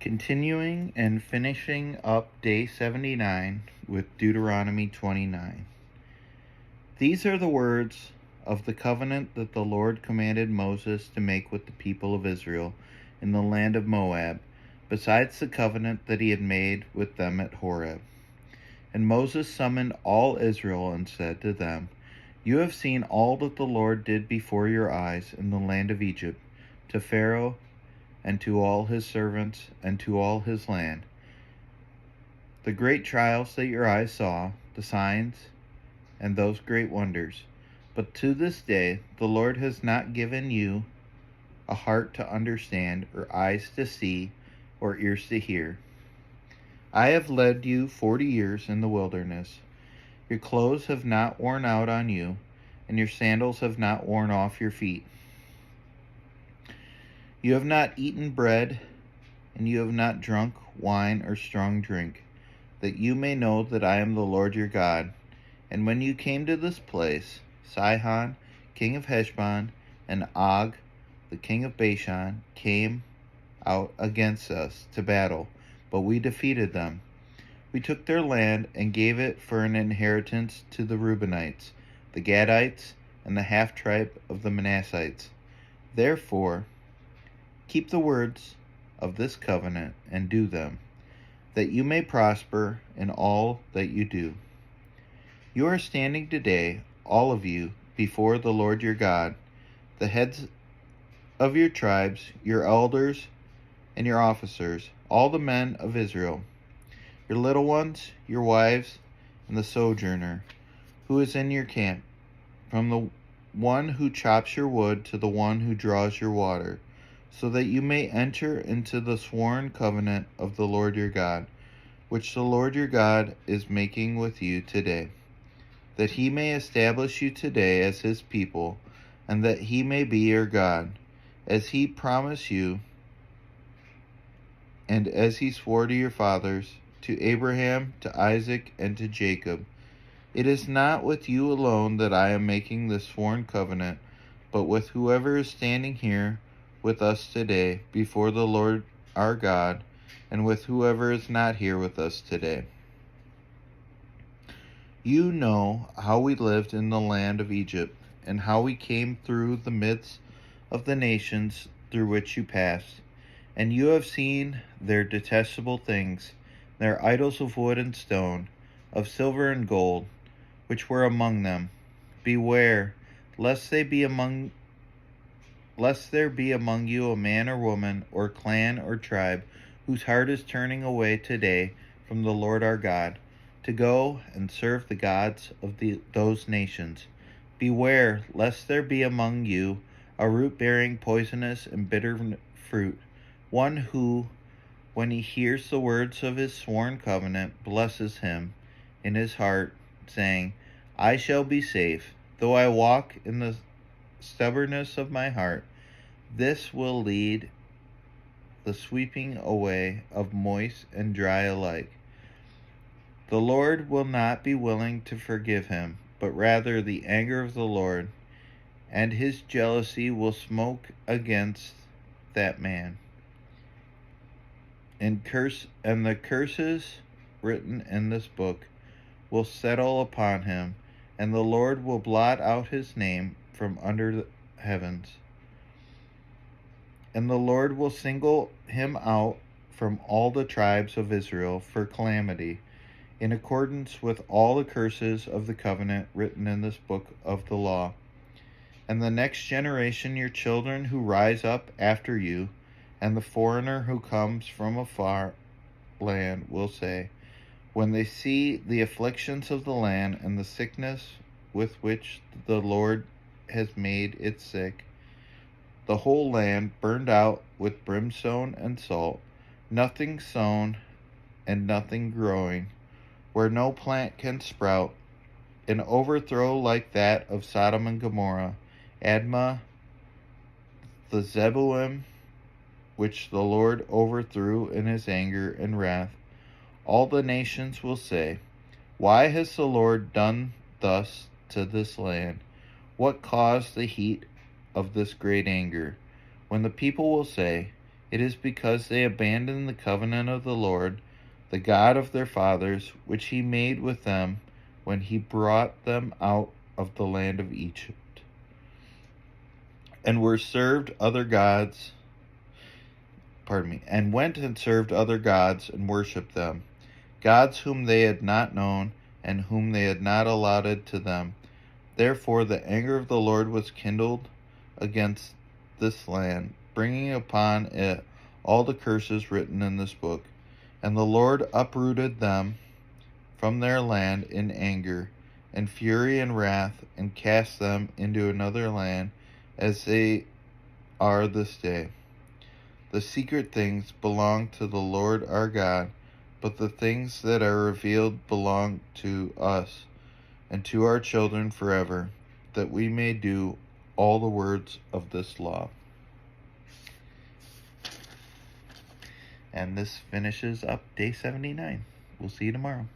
Continuing and finishing up day 79 with Deuteronomy 29. These are the words of the covenant that the Lord commanded Moses to make with the people of Israel in the land of Moab, besides the covenant that he had made with them at Horeb. And Moses summoned all Israel and said to them, You have seen all that the Lord did before your eyes in the land of Egypt, to Pharaoh and to all his servants, and to all his land. The great trials that your eyes saw, the signs, and those great wonders. But to this day the Lord has not given you a heart to understand, or eyes to see, or ears to hear. I have led you 40 years in the wilderness. Your clothes have not worn out on you, and your sandals have not worn off your feet. You have not eaten bread, and you have not drunk wine or strong drink, that you may know that I am the Lord your God. And when you came to this place, Sihon, king of Heshbon, and Og, the king of Bashan, came out against us to battle, but we defeated them. We took their land and gave it for an inheritance to the Reubenites, the Gadites, and the half-tribe of the Manassites. Therefore, keep the words of this covenant and do them, that you may prosper in all that you do. You are standing today, all of you, before the Lord your God, the heads of your tribes, your elders, and your officers, all the men of Israel, your little ones, your wives, and the sojourner who is in your camp, from the one who chops your wood to the one who draws your water, so that you may enter into the sworn covenant of the Lord your God, which the Lord your God is making with you today, that he may establish you today as his people, and that he may be your God, as he promised you, and as he swore to your fathers, to Abraham, to Isaac, and to Jacob. It is not with you alone that I am making this sworn covenant, but with whoever is standing here with us today before the Lord our God, and with whoever is not here with us today. You know how we lived in the land of Egypt, and how we came through the midst of the nations through which you passed. And you have seen their detestable things, their idols of wood and stone, of silver and gold, which were among them. Beware, lest there be among you a man or woman, or clan or tribe, whose heart is turning away today from the Lord our God, to go and serve the gods of those nations. Beware, lest there be among you a root bearing poisonous and bitter fruit, one who, when he hears the words of his sworn covenant, blesses him in his heart, saying, I shall be safe, though I walk in the stubbornness of my heart. This will lead the sweeping away of moist and dry alike. The Lord will not be willing to forgive him, but rather the anger of the Lord and his jealousy will smoke against that man. And the curses written in this book will settle upon him, and the Lord will blot out his name from under the heavens. And the Lord will single him out from all the tribes of Israel for calamity, in accordance with all the curses of the covenant written in this book of the law. And the next generation, your children who rise up after you, and the foreigner who comes from a far land, will say, when they see the afflictions of the land and the sickness with which the Lord has made it sick, the whole land burned out with brimstone and salt, nothing sown and nothing growing, where no plant can sprout, an overthrow like that of Sodom and Gomorrah, Admah, the Zeboim, which the Lord overthrew in his anger and wrath. All the nations will say, Why has the Lord done thus to this land? What caused the heat of this great anger? When the people will say, It is because they abandoned the covenant of the Lord, the God of their fathers, which he made with them when he brought them out of the land of Egypt, and went and served other gods and worshipped them, gods whom they had not known and whom they had not allotted to them. Therefore the anger of the Lord was kindled against this land, bringing upon it all the curses written in this book. And the Lord uprooted them from their land in anger and fury and wrath, and cast them into another land, as they are this day. The secret things belong to the Lord our God, but the things that are revealed belong to us and to our children forever, that we may do all the words of this law. And this finishes up day 79. We'll see you tomorrow.